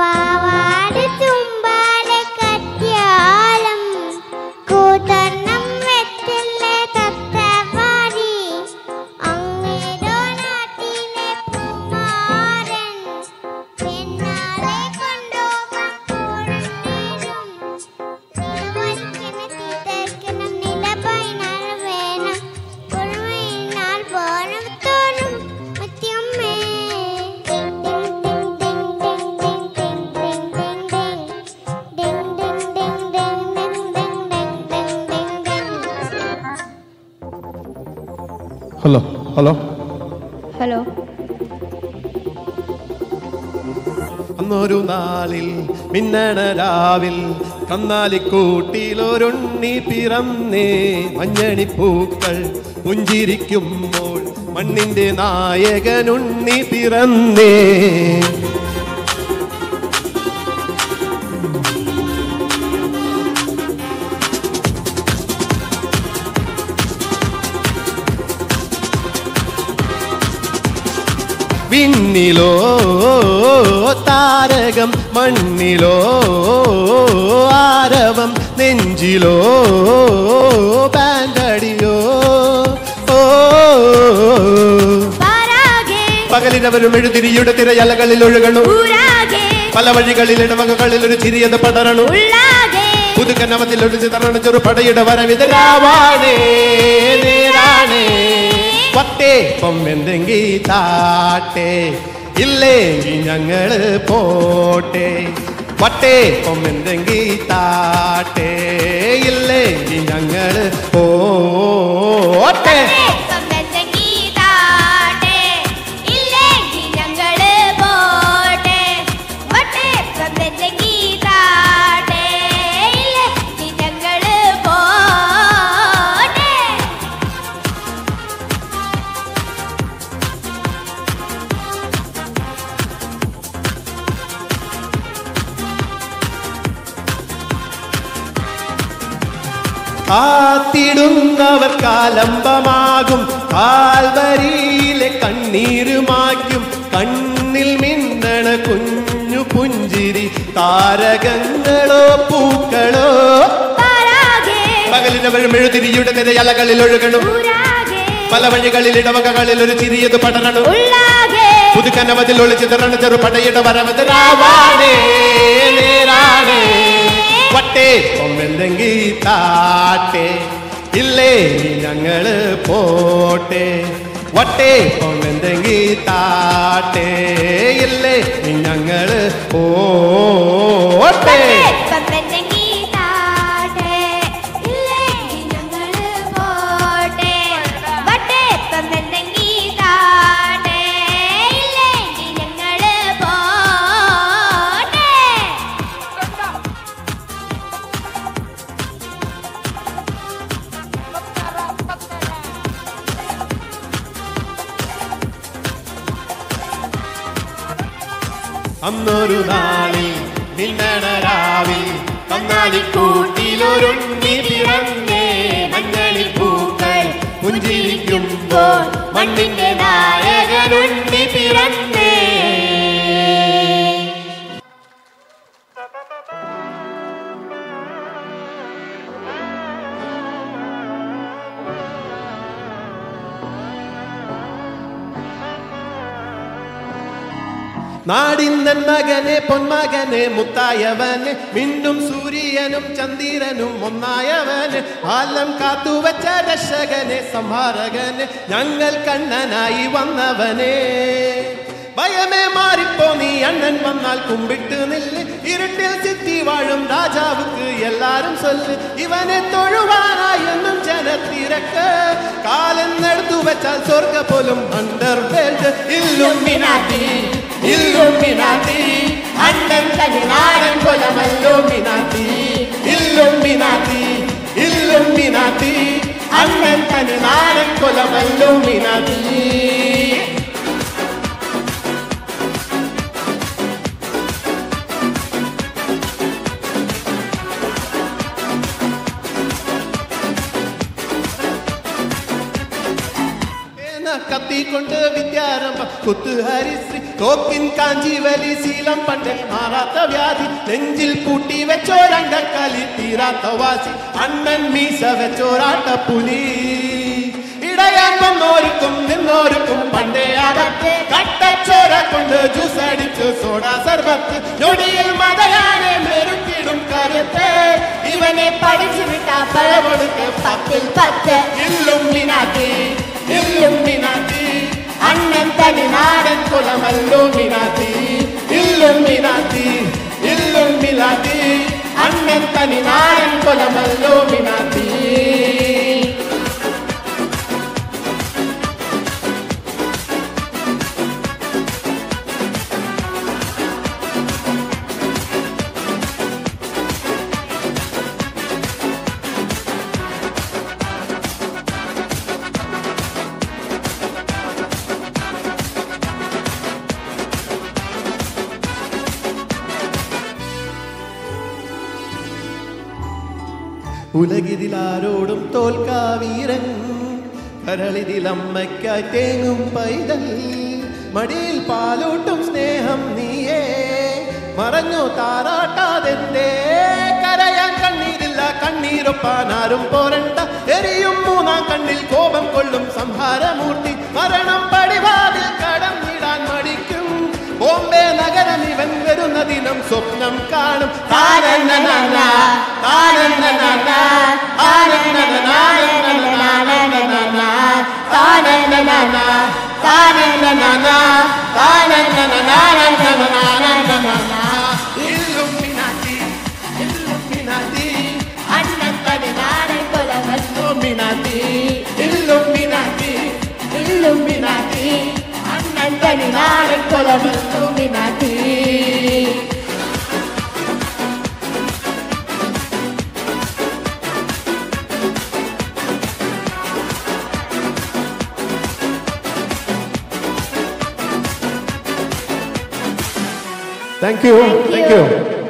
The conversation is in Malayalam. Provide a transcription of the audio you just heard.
പാവാട് തുമ്പാലെ കത്തിയാലം കൂതന്നം വെറ്റിലെ തത്തവാരി അങ്ങേരോ നാട്ടിലെ കുമാരൻ പെണ്ണാലെ കൊണ്ടുപോകാൻ പോടുന്നേരും നിലവരിക്കുന്ന തീർക്കണം നിലപൈനാൾ വേണം കുറുമയിനാൽ പോണം തോറും മത്തിയമ്മേ ഹലോ ഹലോ ഹലോ. അന്നൊരു നാളിൽ മിന്നണ രാവിൽ കന്നാലിക്കൂട്ടിലൊരുണ്ണി പിറന്നേ മഞ്ഞണിപ്പൂക്കൾ പുഞ്ചിരിക്കുമ്പോൾ മണ്ണിന്റെ നായകനുണ്ണി പിറന്നേ. വിണ്ണിലോ താരകം മണ്ണിലോ ആരവം നെഞ്ചിലോ ബാൻഡടിയോ പകലിനവരും എഴുതിരിയുടെ തിരയലകളിൽ ഒഴുകണു പല വഴികളിൽ ഇടവകകളിൽ ഒരു ചിരിയത് പടരണു പുതുക്കനവത്തിൽ ഒഴിച്ച് തരണ ചെറു പടയുടെ വരവിതരാവാണേ നേരാണേ. വട്ടേ പൊമ്മെന്തെങ്കി താട്ടെ ഇല്ലെങ്കിൽ ഞങ്ങള് പോട്ടെ. വട്ടേ പൊമ്മെന്തെങ്കി താട്ടെ ഇല്ലെങ്കിൽ ഞങ്ങള് പോട്ടെ. കാത്തിടുന്നവർ കാലംബമാകും കാൽവരിയിലെ കണ്ണീരുമാക്കും കണ്ണിൽ മിന്നണ കുഞ്ഞു പുഞ്ചിരി താരകങ്ങളോ പൂക്കളോ പകലിനവരും എഴുതിരിയുടെ തിരയലകളിൽ ഒഴുകണു പല വഴികളിൽ ഇടവകകളിൽ ഒരു ചിരിയത് പടരണു പുതുക്കനവതിൽ ഒളിച്ചു തരണ ചെറു പടയുടെ വരവതരാവാണേ നേരാണേ. വട്ടേ പൊമ്മെന്തെങ്കി താട്ടെ ഇല്ലേ ഞങ്ങള് പോട്ടെ. വട്ടേ പൊമ്മെന്തെങ്കി താട്ടെ ഇല്ലേ ഞങ്ങള് പോട്ടെ. അന്നൊരു നാളിൽ മിന്നണ രാവിൽ കന്നാലിക്കൂട്ടിലൊരുണ്ണി പിറന്നേ മഞ്ഞളിപ്പൂക്കൾ പുഞ്ചിരിക്കുമ്പോൾ മണ്ണിന്റെ നായകനുണ്ണി പിറന്നേ. നാടിന്നൻ മകനെ പൊന്മകനെ മുത്തായവന് മിന്നും സൂര്യനും ചന്ദ്രനും ഒന്നായവന് ആലം കാത്തുവച്ച രക്ഷകനെ സംഹാരകന് ഞങ്ങൾ കണ്ണനായി വന്നവനെ. ഭയമേ മാറിപ്പോ നീ അണ്ണൻ വന്നാൽ കുമ്പിട്ട് നില്ല് ഇരുട്ടിൽ സിറ്റി വാഴും രാജാവുക്ക് എല്ലാരും ചൊല്ല് ഇവനെ തൊഴുവാനായെന്നും ജനത്തിരക്ക് കാലെന്നെടുത്തു വെച്ചാൽ സ്വർഗ പോലും അണ്ടർവേൾഡ് ഇല്ലുമിനാട്ടി ഇല്ലുമിനാട്ടി അണ്ണൻ തനിനാടൻ കൊലമല്ലുമിനാട്ടി ഇല്ലുമിനാട്ടി ഇല്ലുമിനാട്ടി അണ്ണൻ തനിനാടൻ കൊലമല്ലുമിനാട്ടി. കത്തി കൊണ്ട് വിദ്യാരംഭം കുത്ത് ഹരിശ്രീ തോക്കിൻ കാഞ്ചി വലി ശീലം പണ്ട് മാറാത്ത വ്യാധി നെഞ്ചിൽ പൂട്ടി വെച്ചോരണ്ടക്കാലി തീരാത്ത വാശി അണ്ണൻ മീശ വെച്ചോരാട്ട പുലി ഇടയാൻ വന്നോർക്കും നിന്നോർക്കും പണ്ടേ അകത്ത് കട്ടച്ചോര കൊണ്ട് ജ്യൂസ് അടിച്ച് സോഡ സർബത്ത് ഞൊടിയിൽ മതയാനെ മെരുക്കിടും കരുത്ത് ഇവനെ പഠിച്ചു വിട്ടാ പഴകൊടുക്ക് 10ൽ 10 ഇല്ലുമിനാത്തി ഇല്ലുമിനാത്തി അണ്ണൻ തനി നാടൻ കുലമല്ലുമിനാത്തി ഇല്ലുമിനാത്തി ഇല്ലുമിനാത്തി അണ്ണൻ തനി നാടൻ കുലമല്ലുമിനാത്തി ഉലകിതിലാരോടും തോൽക്കാവീരൻ കരളിതിലമ്മയ്ക്കായി തേങ്ങും പൈതൽ മടിയിൽ പാലൂട്ടും സ്നേഹം നീയേ മറഞ്ഞു താരാട്ടാതെന്തേ കരയാൻ കണ്ണീരില്ല കണ്ണീരൊപ്പാനാരും പോരണ്ട എരിയും 3-ാം കണ്ണിൽ കോപം കൊള്ളും സംഹാരമൂർത്തി മരണം പടിവാതിൽ കടന്നിടാൻ മടിക്കും ബോംബെ നഗരം ഇവൻ വരുന്ന ദിനം സ്വപ്നം കാണും ഇല്ലുമിനാത്തി ഇല്ലുമിനാത്തി അണ്ണൻ തനി നാടൻ കുലമല്ലുമിനാത്തി ഇല്ലുമിനാത്തി ഇല്ലുമിനാത്തി അണ്ണൻ തനി നാടൻ കുലമല്ലുമിനാത്തി Thank you.